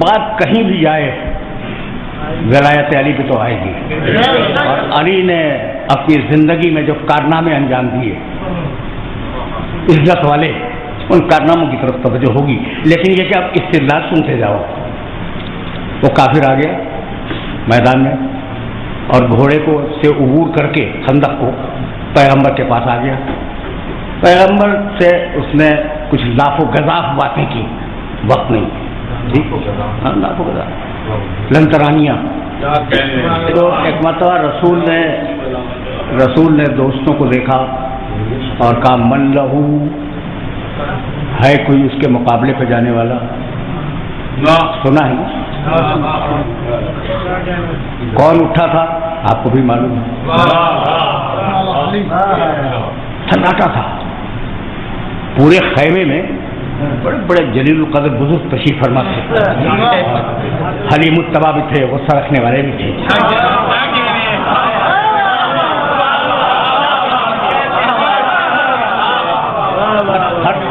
بات کہیں بھی جائے ولایت علی پہ تو آئے گی. اور علی نے اپنی زندگی میں جو کارنامے انجام دیے عزت والے، ان کارناموں کی طرف توجہ ہوگی. لیکن یہ کہ آپ استدلال سنتے جاؤ. وہ کافر آ گیا میدان میں اور گھوڑے کو سے عبور کر کے خندق کو پیغمبر کے پاس آ گیا. پیغمبر سے اس نے کچھ لاف و گزاف باتیں کی، وقت نہیں. ٹھیک ہو گیا، ہاں لاف و گزاف لنترانیاں. تو ایک مرتبہ رسول نے دوستوں کو دیکھا اور کہا من لہو، ہے کوئی اس کے مقابلے پہ جانے والا؟ سنا ہے کون اٹھا تھا؟ آپ کو بھی معلوم ہے، سناٹا تھا. پورے خیمے میں بڑے بڑے جلیل القدر بزرگ تشریف فرما تھے. حلیم الطبع بھی تھے، غصہ رکھنے والے بھی تھے.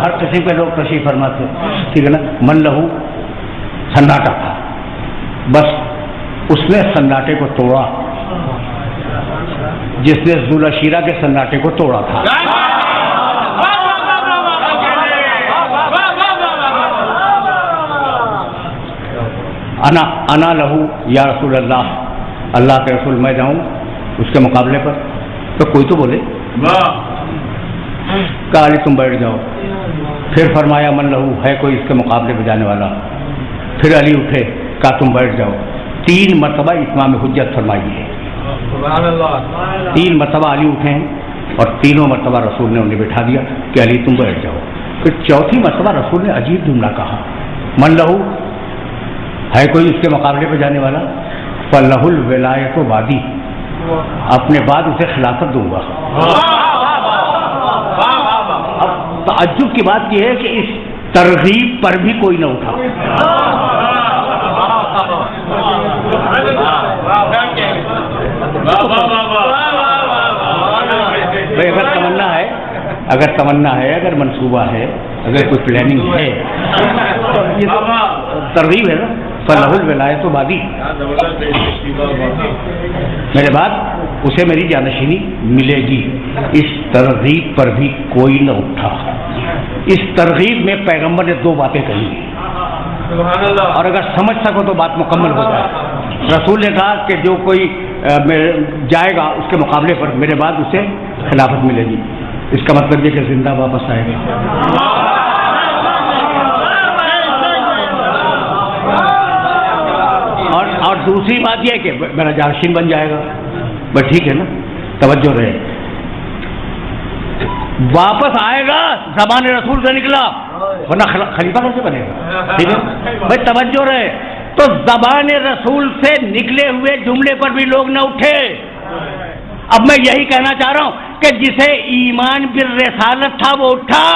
ہر قسم کے لوگ تشریف فرما تھے. ٹھیک ہے نا. من لہو سناٹا تھا. بس اس نے سناٹے کو توڑا جس نے ذوالشیرہ کے سناٹے کو توڑا تھا. انا لہو یا رسول اللہ، اللہ کے رسول میں جاؤں اس کے مقابلے پر؟ تو کوئی تو بولے. کہا علی تم بیٹھ جاؤ. پھر فرمایا من لہو، ہے کوئی اس کے مقابلے پہ جانے والا؟ پھر علی اٹھے، کہا تم بیٹھ جاؤ. 3 مرتبہ اتمام حجت فرمائی ہے. 3 مرتبہ علی اٹھے ہیں اور تینوں مرتبہ رسول نے انہیں بٹھا دیا کہ علی تم بیٹھ جاؤ. پھر چوتھی مرتبہ رسول نے عجیب جملہ کہا، من لہو، ہے کوئی اس کے مقابلے پہ جانے والا؟ فلہ الولایت بعدی، اپنے بعد اسے خلافت دوں گا. اب تعجب کی بات یہ ہے کہ اس ترغیب پر بھی کوئی نہ اٹھا. بھائی اگر تمنا ہے، اگر منصوبہ ہے، اگر کوئی پلاننگ ہے تو یہ ترغیب ہے نا. فلہ الولایت بعدی، میرے بعد اسے میری جانشینی ملے گی. اس ترغیب پر بھی کوئی نہ اٹھا. اس ترغیب میں پیغمبر نے 2 باتیں کہی اور اگر سمجھ سکو تو بات مکمل ہو جائے. رسول نے کہا کہ جو کوئی جائے گا اس کے مقابلے پر میرے بعد اسے خلافت ملے گی. اس کا مطلب یہ کہ زندہ واپس آئے گا. اور دوسری بات یہ کہ میرا جانشین بن جائے گا. بس ٹھیک ہے نا، توجہ رہے. واپس آئے گا زبان رسول سے نکلا، ورنہ خلیفہ کیسے بنے گا؟ ٹھیک ہے بھائی، توجہ رہے. تو زبان رسول سے نکلے ہوئے جملے پر بھی لوگ نہ اٹھے. اب میں یہی کہنا چاہ رہا ہوں کہ جسے ایمان بالرسالت تھا وہ اٹھا.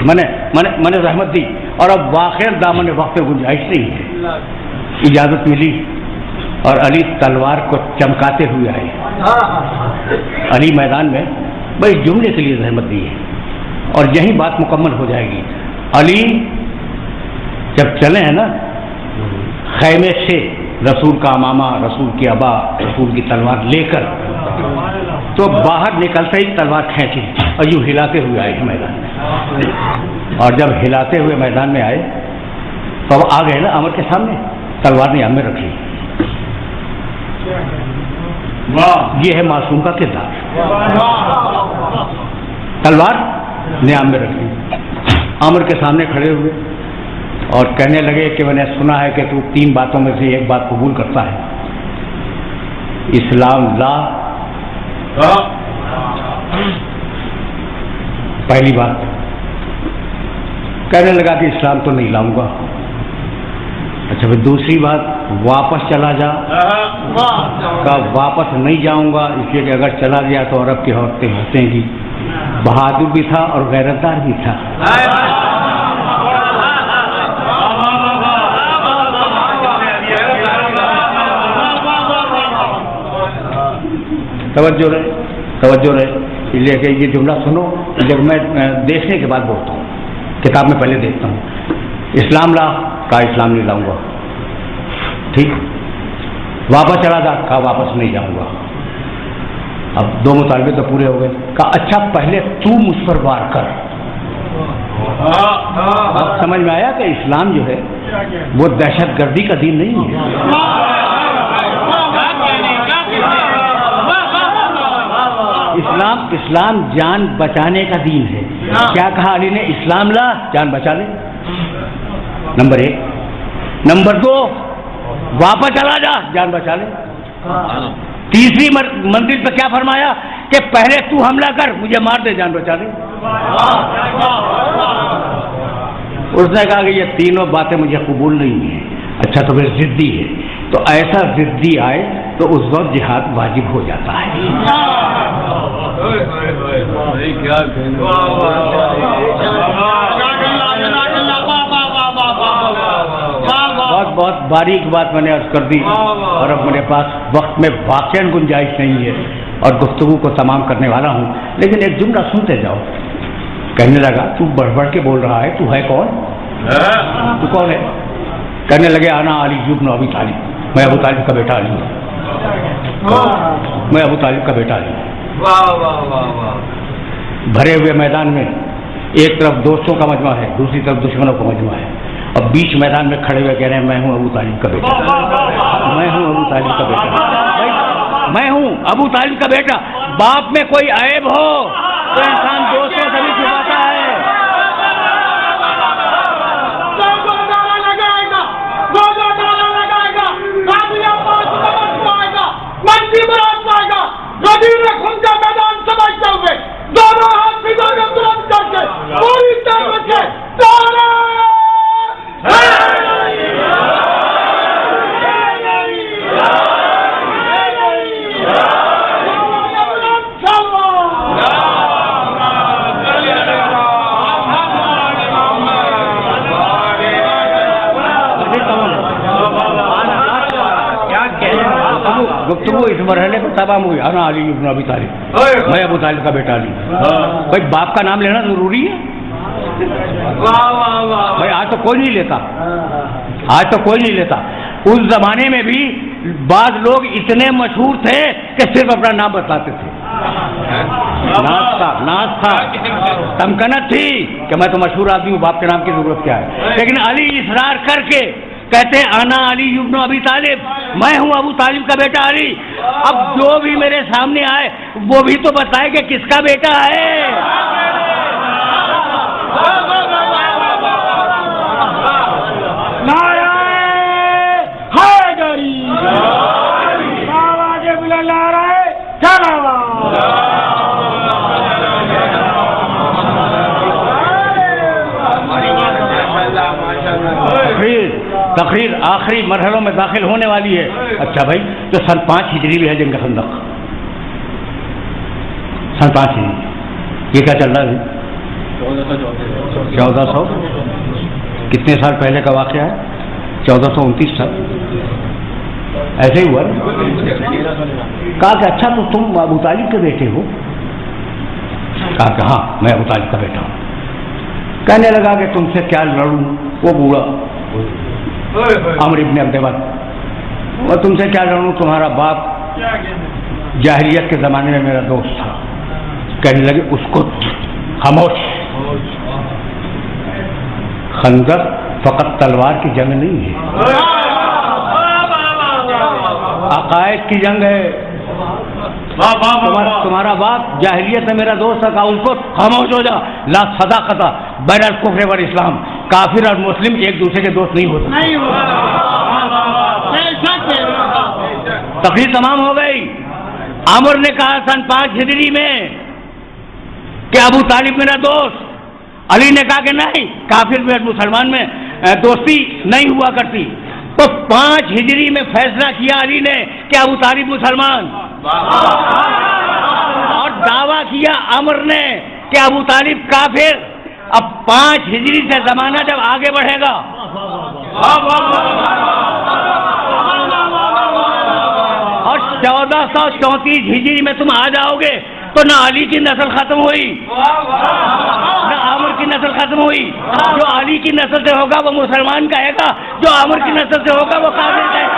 میں نے رحمت دی اور اب واقع دامن وقت گنجائش نہیں ہے. اجازت ملی اور علی تلوار کو چمکاتے ہوئے آئے. علی میدان میں بھائی جملے کے لیے رحمت دی ہے اور یہی بات مکمل ہو جائے گی. علی جب چلے ہیں نا خیمے سے، رسول کا امامہ، رسول کی ابا، رسول کی تلوار لے کر، تو باہر نکلتے ہی تلوار کھینچی اور یوں ہلاتے ہوئے آئے میدان میں. اور جب ہلاتے ہوئے میدان میں آئے تو آ گئے نا عمر کے سامنے، تلوار نیام میں رکھ لی. یہ ہے معصوم کا کردار. تلوار نیام میں رکھ لی، عمر کے سامنے کھڑے ہوئے اور کہنے لگے کہ میں نے سنا ہے کہ تو 3 باتوں میں سے ایک بات قبول کرتا ہے، اسلام لا. پہلی بات کہنے لگا کہ اسلام تو نہیں لاؤں گا. اچھا پھر دوسری بات، واپس چلا جا. کہا واپس نہیں جاؤں گا اس لیے کہ اگر چلا گیا تو عرب کی عورتیں ہنسیں گی. بہادر بھی تھا اور غیرتدار بھی تھا. توجہ رہے. لیکن یہ جملہ سنو، جب میں دیکھنے کے بعد بولتا ہوں، کتاب میں پہلے دیکھتا ہوں. اسلام لا، کہا اسلام نہیں لاؤں گا. ٹھیک. واپس چلا جا، کہا واپس نہیں جاؤں گا. اب 2 مطالبے تو پورے ہو گئے. کہا اچھا پہلے تو مجھ پر وار کر. اب سمجھ میں آیا کہ اسلام جو ہے وہ دہشت گردی کا دین نہیں ہے. اسلام جان بچانے کا دین ہے. کیا کہا علی نے؟ اسلام لا، جان بچا لے. نمبر 1. نمبر 2، واپس چلا جا، جان بچا لے. تیسری منزل پہ کیا فرمایا کہ پہلے تو حملہ کر، مجھے مار دے، جان بچا لے. اس نے کہا کہ یہ تینوں باتیں مجھے قبول نہیں ہیں. اچھا تو پھر ضدی ہے، تو ایسا ضدی آئے تو اس وقت جہاد واجب ہو جاتا ہے. بہت باریک بات میں نے عرض کر دی، اور اب میرے پاس وقت میں واقعی گنجائش نہیں ہے اور گفتگو کو تمام کرنے والا ہوں. لیکن ایک جملہ سنتے جاؤ. کہنے لگا تو بڑھ بڑھ کے بول رہا ہے، تو ہے کون؟ تو کون ہے؟ کہنے لگے انا علی بن ابی طالب، میں ابو طالب کا بیٹا علی ہوں. میں ابو طالب کا بیٹا علی ہوں. بھرے ہوئے میدان میں ایک طرف دوستوں کا مجمع ہے، دوسری طرف دشمنوں کا مجمع ہے، اور بیچ میدان میں کھڑے ہوئے کہہ رہے ہیں میں ہوں ابو طالب کا بیٹا، میں ہوں ابو طالب کا بیٹا، میں ہوں ابو طالب کا بیٹا. باپ میں کوئی عیب ہو تو انسان دوستوں سے بھی چھپاتا ہے. دونوں ہاتھ بھی دونوں ترنت کر کے پوری طرح سے گفتگو اس مرحلے پر تمام ہوئی. انا علی بن ابی طالب، میں ابو طالب کا بیٹا علی. بھائی باپ کا نام لینا ضروری ہے؟ بھائی آج تو کوئی نہیں لیتا، آج تو کوئی نہیں لیتا. اس زمانے میں بھی بعض لوگ اتنے مشہور تھے کہ صرف اپنا نام بتاتے تھے. ناز تھا، تمکنت تھی کہ میں تو مشہور آدمی ہوں، باپ کے نام کی ضرورت کیا ہے. لیکن علی اصرار کر کے کہتے ہیں انا علی بن ابی طالب، میں ہوں ابو طالب کا بیٹا علی. اب جو بھی میرے سامنے آئے وہ بھی تو بتائے کہ کس کا بیٹا ہے. تقریر آخری مرحلوں میں داخل ہونے والی ہے. اچھا بھائی، تو سن 5 ہجری بھی ہے جنگ خندق. سن 5 ہجری یہ کیا چل رہا ہے؟ 1400 کتنے سال پہلے کا واقعہ ہے؟ 1429 سال ایسے ہی ہوا. کہا کہ اچھا تو تم ابو طالب کے بیٹے ہو؟ کہا کہ ہاں میں ابو طالب کا بیٹا ہوں. کہنے لگا کہ تم سے کیا لڑوں، وہ بوڑھا عمرو ابن عبد ود، اور تم سے کیا لڑوں، تمہارا باپ جاہلیت کے زمانے میں میرا دوست تھا. کہنے لگے اس کو خاموش. خندق فقط تلوار کی جنگ نہیں ہے، عقائد کی جنگ ہے. تمہارا باپ جاہلیت میں میرا دوست تھا، اس کو خاموش ہو جا. لا صداقت بین الکفر والاسلام، کافر اور مسلم ایک دوسرے کے دوست نہیں ہوتے. تقریر تمام ہو گئی. عمر نے کہا سن 5 ہجری میں کہ ابو طالب میرا دوست. علی نے کہا کہ نہیں، کافر میں مسلمان میں دوستی نہیں ہوا کرتی. تو 5 ہجری میں فیصلہ کیا علی نے کہ ابو طالب مسلمان، اور دعویٰ کیا عمر نے کہ ابو طالب کافر. اب 5 ہجری سے زمانہ جب آگے بڑھے گا اور 1434 ہجری میں تم آ جاؤ گے تو نہ علی کی نسل ختم ہوئی نہ عامر کی نسل ختم ہوئی. جو علی کی نسل سے ہوگا وہ مسلمان کہے گا, جو عامر کی نسل سے ہوگا وہ کافر کہے گا.